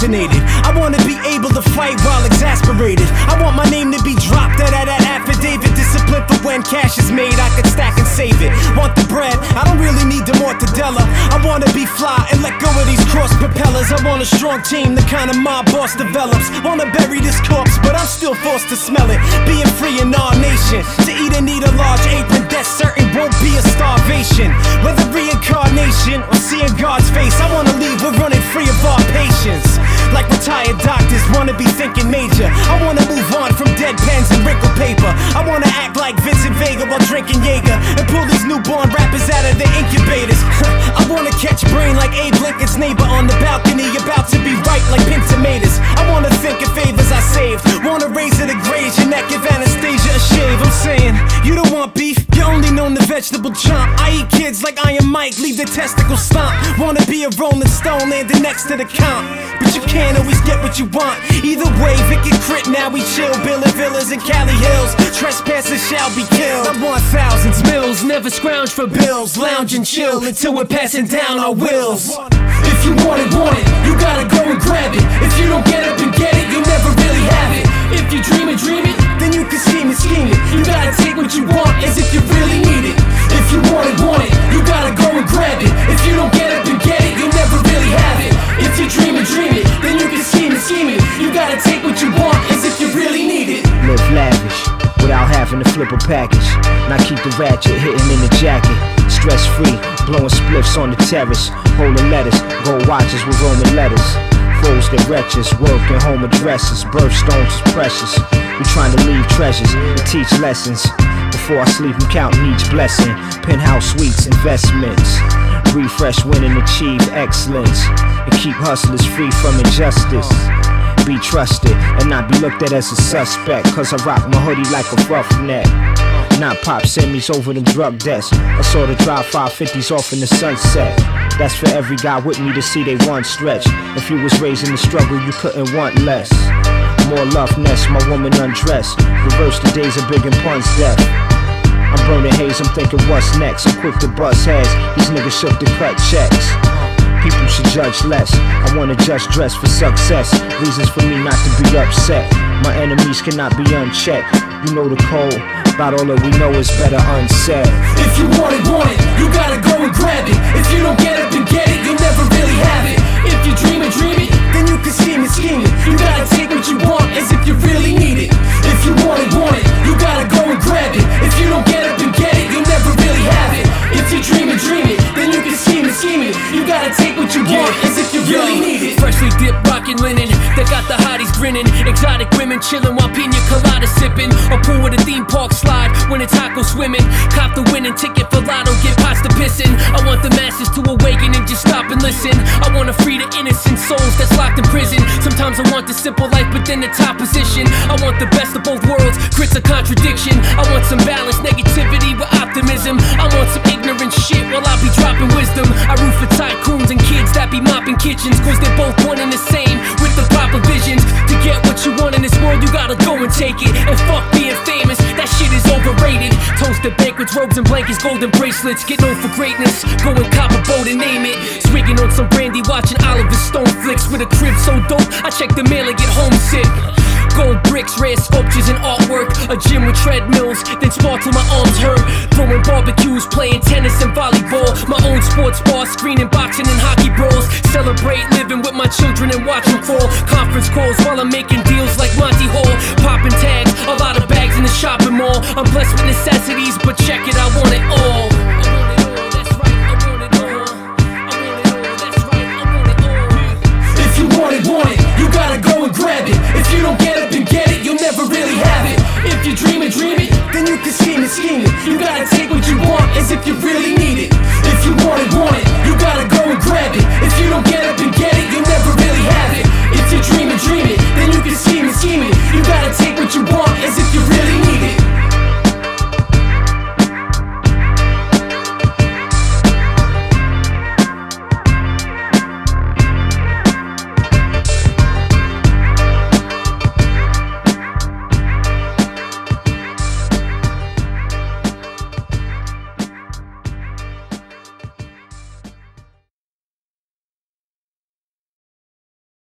assassinated. I wanna be able to fight while exasperated. I want my name to be dropped out of that affidavit. Discipline for when cash is made, I could stack and save it. Want the bread, I don't really need the mortadella. I wanna be fly and let go of these cross propellers. I want a strong team, the kind of mob boss develops. Wanna bury this corpse, but I'm still forced to smell it. Being free in our nation, to eat and need a large apron, that's certain won't be a starvation. Whether reincarnation or seeing God's face, I wanna leave, we're running free of our patience. Like retired doctors, wanna be thinking major. I wanna move on from dead pens and wrinkled paper. I wanna act like Vincent Vega while drinking Jaeger, and pull these newborn rappers out of their incubators. I wanna catch brain like Abe Lincoln's neighbor on the balcony, about to be ripe like pin tomatoes. I wanna think of favors I saved, wanna raise it a graze your neck, give Anastasia a shave. I'm saying, you don't want beef, you only known the vegetable chomp. I eat kids like Iron Mike, leave the testicles stomp. Wanna be a Rolling Stone landing next to the comp, but you can't always get what you want. Either way, Vic and Crit, now we chill, building villas in Cali Hills. Trespassers shall be killed. I want thousands, mills, never scrounge for bills. Lounge and chill until we're passing down our wills. If you want it, you gotta go and grab it. If you don't get up and get it, you'll never really have it. If you dream it, then you can scheme it. You gotta take what you want as if you really need it. If you want it, you gotta go and grab it. If you don't get up and get it, you'll never really have it. If you dream it, then you can scheme it. You gotta take what you want as if you really need it. Live lavish without having to flip a package. Now keep the ratchet hitting in the jacket. Stress free, blowing spliffs on the terrace. Holding letters, gold watches with Roman letters. Foes that wretches, work and home addresses. Birthstones is precious. We trying to leave treasures and teach lessons. Before I sleep, I'm counting each blessing. Penthouse suites, investments. Refresh, win and achieve excellence. And keep hustlers free from injustice. Be trusted and not be looked at as a suspect. Cause I rock my hoodie like a roughneck. Not pop semis over them drug debts. I saw the drive 550s off in the sunset. That's for every guy with me to see they one stretch. If you was raised in the struggle, you couldn't want less. More love nest, my woman undressed. Reverse the days of Big and Pun's death. I'm burning haze, I'm thinking what's next. I'm quick to bust heads, these niggas shook to cut checks. People should judge less, I wanna just dress for success. Reasons for me not to be upset. My enemies cannot be unchecked. You know the code, about all that we know is better unsaid. If you want it, you gotta go and grab it. If you don't get up and get it, you'll never really have it. If you dream it, then you can scheme it. You gotta take what you want as if you really need it. If you want it, you gotta go and grab it. If you don't get up and get it, you'll never really have it. If you dream it, then you can scheme it. You gotta take what you want as if you really need it. Freshly dipped rockin' linen, that got the hotties grinning. Exotic women chillin' while pina colada sippin'. A pool with a theme park slide when it's taco swimming. Cop the winning ticket for lotto, get pasta pissin'. I want the masses to awaken and just stop and listen. I wanna free the innocent souls that's locked in prison. Sometimes I want the simple life but then the top position. I want the best of both worlds, Crit's a contradiction. I want some balance, negativity with optimism. I want some ignorant shit while I be dropping wisdom. I root for tycoons and kids that be mopping kitchens, cause they're both one and the same with the proper visions. To get what you want in this world, you gotta go and take it. And fuck being famous, that shit is overrated. Toast at banquets, robes and blankets, golden bracelets. Get known for greatness, go and cop a boat and name it. Swigging on some brandy, watching Oliver Stone flicks. With a crib so dope, I check the mail and get homesick. Gold bricks, rare sculptures and artwork. A gym with treadmills, then sport till my arms hurt. Throwing barbecues, playing tennis and volleyball. My own sports bar, screening boxing and hockey brawls. Celebrate living with my children and watch them crawl. Conference calls while I'm making deals like Monty Hall. Popping tags, a lot of bags in the shopping mall. I'm blessed with necessities, but check it, I want it all.